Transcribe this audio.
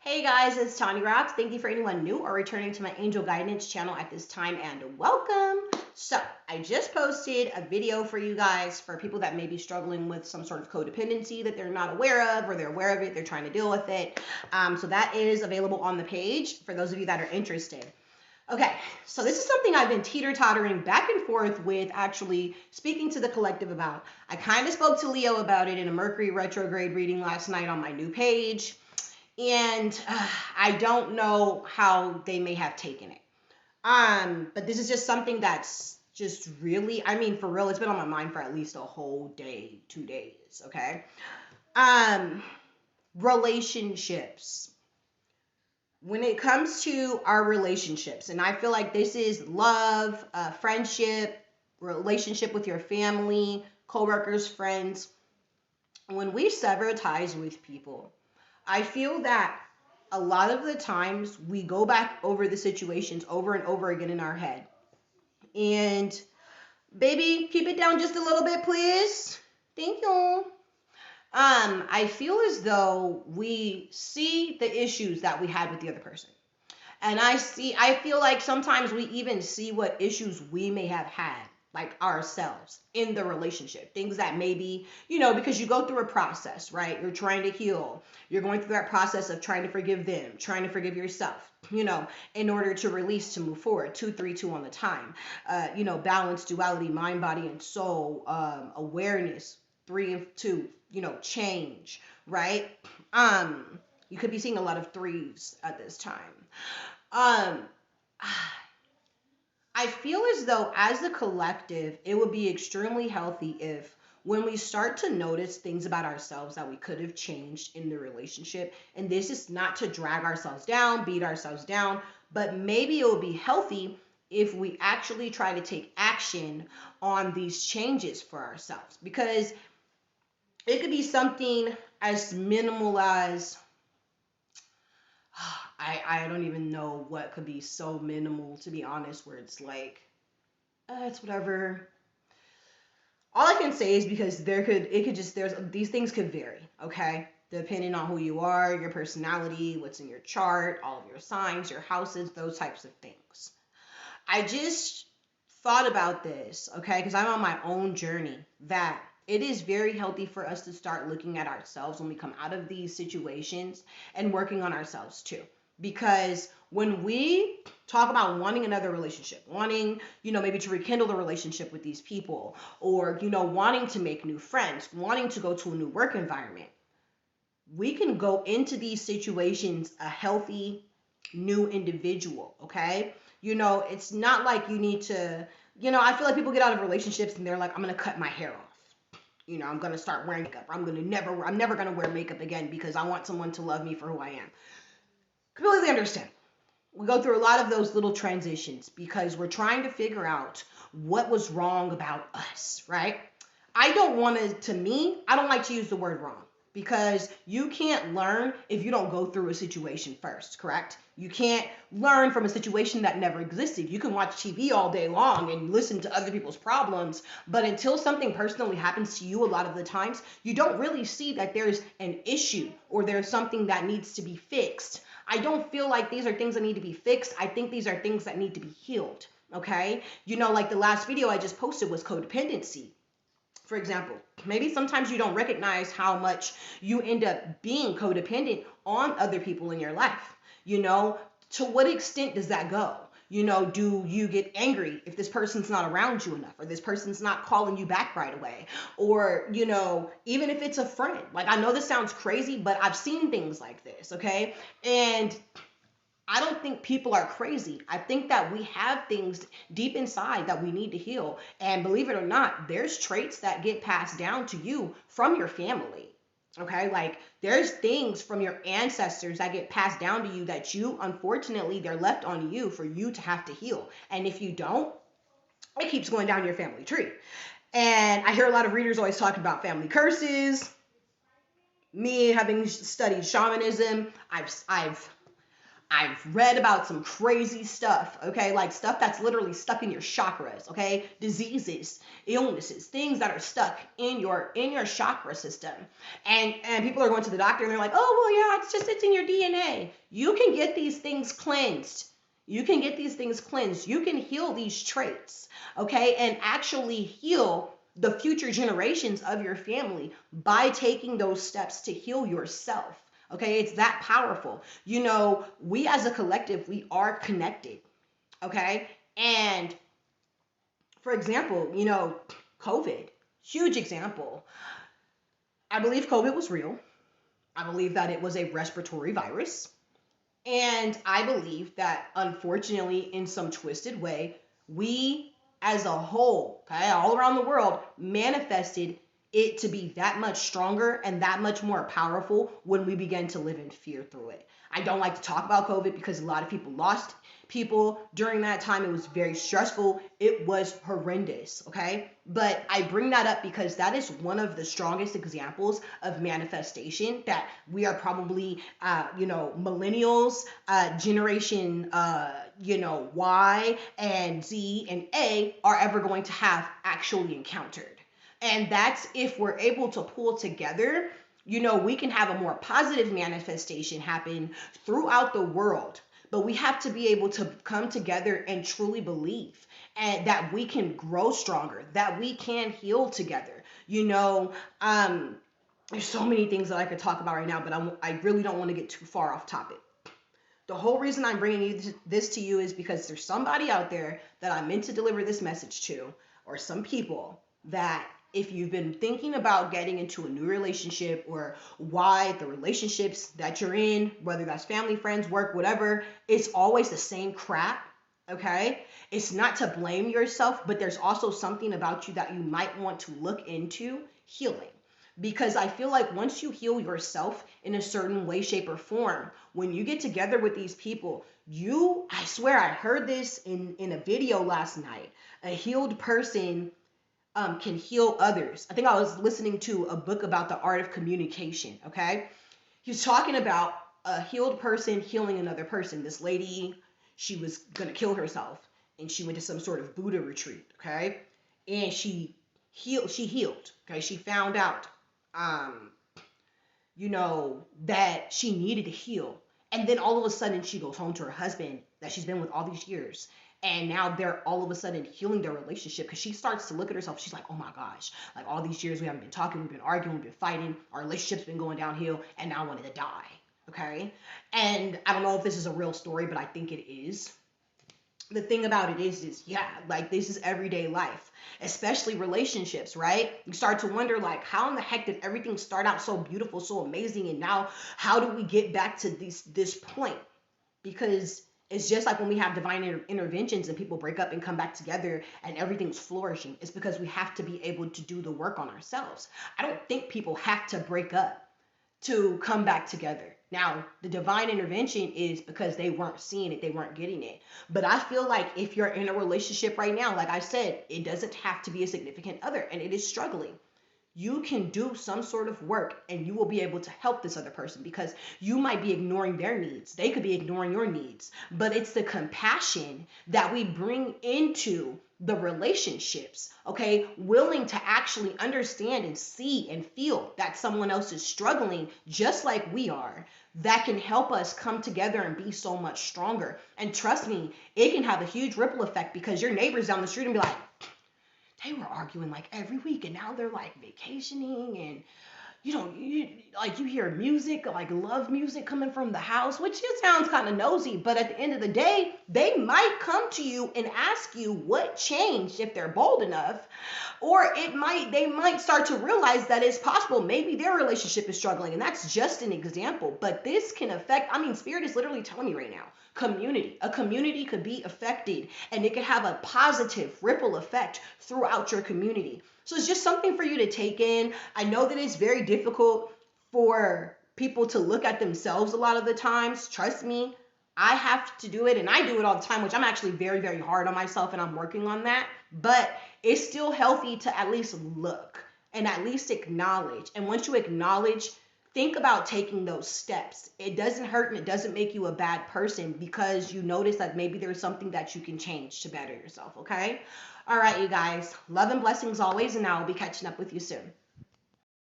Hey guys, it's Tanya Rocks. Thank you for anyone new or returning to my Angel Guidance channel at this time and welcome. So, I just posted a video for you guys for people that may be struggling with some sort of codependency that they're not aware of, or they're aware of it, they're trying to deal with it. So that is available on the page for those of you that are interested. Okay, so this is something I've been teeter-tottering back and forth with, actually speaking to the collective about. I kind of spoke to Leo about it in a Mercury retrograde reading last night on my new page, and I don't know how they may have taken it. But this is just something that's just really, I mean, for real, it's been on my mind for at least a whole day, 2 days, okay? Um, Relationships. When it comes to our relationships, and I feel like this is love, friendship, relationship with your family, coworkers, friends. When we sever ties with people, I feel that a lot of the times we go back over the situations over and over again in our head. And baby, keep it down just a little bit, please. Thank you. I feel as though we see the issues that we had with the other person. And I feel like sometimes we even see what issues we may have had, like ourselves, in the relationship. Things that maybe, because you go through a process, right? You're trying to heal. You're going through that process of trying to forgive them, trying to forgive yourself, in order to release, to move forward. 2 3 2 on the time. Balance, duality, mind, body, and soul, awareness, 3 and 2, change, right? You could be seeing a lot of threes at this time. Um, I feel as though, as a collective, it would be extremely healthy if, when we start to notice things about ourselves that we could have changed in the relationship, and this is not to drag ourselves down, beat ourselves down, but maybe it would be healthy if we actually try to take action on these changes for ourselves. Because it could be something as minimal as, I don't even know what could be so minimal, to be honest, where it's like, it's whatever. All I can say is, because these things could vary, okay? Depending on who you are, your personality, what's in your chart, all of your signs, your houses, those types of things. I just thought about this, okay? Because I'm on my own journey, that it is very healthy for us to start looking at ourselves when we come out of these situations and working on ourselves too. Because when we talk about wanting another relationship, wanting, maybe to rekindle the relationship with these people, or, wanting to make new friends, wanting to go to a new work environment, we can go into these situations a healthy new individual, okay? It's not like you need to, I feel like people get out of relationships and they're like, I'm going to cut my hair off. I'm going to start wearing makeup. I'm never going to wear makeup again because I want someone to love me for who I am. Completely understand. We go through a lot of those little transitions because we're trying to figure out what was wrong about us, right? I don't want to me, I don't like to use the word wrong, because you can't learn if you don't go through a situation first, correct? You can't learn from a situation that never existed. You can watch TV all day long and listen to other people's problems, but until something personally happens to you, a lot of the times, you don't really see that there's an issue or there's something that needs to be fixed. I don't feel like these are things that need to be fixed. I think these are things that need to be healed, okay? Like the last video I just posted was codependency. For example, maybe sometimes you don't recognize how much you end up being codependent on other people in your life. To what extent does that go? Do you get angry if this person's not around you enough, or this person's not calling you back right away? Or, even if it's a friend. Like, I know this sounds crazy, but I've seen things like this, okay? And I don't think people are crazy. I think that we have things deep inside that we need to heal. And believe it or not, there's traits that get passed down to you from your family. Okay, like there's things from your ancestors that get passed down to you that you, unfortunately, they're left on you for you to have to heal. And if you don't, it keeps going down your family tree. And I hear a lot of readers always talking about family curses. Me having studied shamanism, I've read about some crazy stuff, okay? Like stuff that's literally stuck in your chakras, okay? Diseases, illnesses, things that are stuck in your chakra system. And people are going to the doctor and they're like, "Oh, well, yeah, it's in your DNA." You can get these things cleansed. You can get these things cleansed. You can heal these traits, okay? And actually heal the future generations of your family by taking those steps to heal yourself. Okay, it's that powerful. We as a collective, we are connected. Okay, and for example, COVID, huge example. I believe COVID was real. I believe that it was a respiratory virus. And I believe that unfortunately, in some twisted way, we as a whole, okay, all around the world, manifested it to be that much stronger and that much more powerful when we began to live in fear through it. I don't like to talk about COVID because a lot of people lost people during that time. It was very stressful. It was horrendous, okay? But I bring that up because that is one of the strongest examples of manifestation that we are probably, millennials, generation, Y and Z and A are ever going to have actually encountered. And that's if we're able to pull together, we can have a more positive manifestation happen throughout the world. But we have to be able to come together and truly believe and that we can grow stronger, that we can heal together. There's so many things that I could talk about right now, but I really don't want to get too far off topic. The whole reason I'm bringing this to you is because there's somebody out there that I'm meant to deliver this message to, or some people that if you've been thinking about getting into a new relationship or why the relationships that you're in, whether that's family, friends, work, whatever, it's always the same crap, okay? It's not to blame yourself, but there's also something about you that you might want to look into healing. Because I feel like once you heal yourself in a certain way, shape, or form, when you get together with these people, I swear I heard this in a video last night. A healed person can heal others. I think I was listening to a book about the art of communication, okay? He was talking about a healed person healing another person. This lady, she was going to kill herself, and she went to some sort of Buddha retreat, okay? And she healed, okay? She found out, that she needed to heal. And then all of a sudden she goes home to her husband that she's been with all these years. And now they're all of a sudden healing their relationship because she starts to look at herself. She's like, oh my gosh, like all these years we haven't been talking, we've been arguing, we've been fighting, our relationship's been going downhill, and now I wanted to die. Okay. And I don't know if this is a real story, but I think it is. The thing about it is yeah, like this is everyday life, especially relationships, right? You start to wonder, like, how in the heck did everything start out so beautiful, so amazing, and now how do we get back to this point? Because it's just like when we have divine interventions and people break up and come back together and everything's flourishing. It's because we have to be able to do the work on ourselves. I don't think people have to break up to come back together. Now, the divine intervention is because they weren't seeing it, they weren't getting it. But I feel like if you're in a relationship right now, like I said, it doesn't have to be a significant other and it is struggling. You can do some sort of work and you will be able to help this other person because you might be ignoring their needs. They could be ignoring your needs. But it's the compassion that we bring into the relationships, okay? Willing to actually understand and see and feel that someone else is struggling just like we are, that can help us come together and be so much stronger. And trust me, it can have a huge ripple effect because your neighbors down the street and be like, they were arguing like every week and now they're like vacationing and you hear music, like love music coming from the house, which just sounds kind of nosy, but at the end of the day, they might come to you and ask you what changed if they're bold enough, or they might start to realize that it's possible maybe their relationship is struggling, and that's just an example, but this can affect, Spirit is literally telling me right now, a community could be affected and it could have a positive ripple effect throughout your community. So it's just something for you to take in. I know that it's very difficult for people to look at themselves a lot of the times. Trust me, I have to do it and I do it all the time, which I'm actually very, very hard on myself and I'm working on that. But it's still healthy to at least look and at least acknowledge. And once you acknowledge think about taking those steps. It doesn't hurt and it doesn't make you a bad person because you notice that maybe there's something that you can change to better yourself, okay? All right, you guys. Love and blessings always, and I will be catching up with you soon.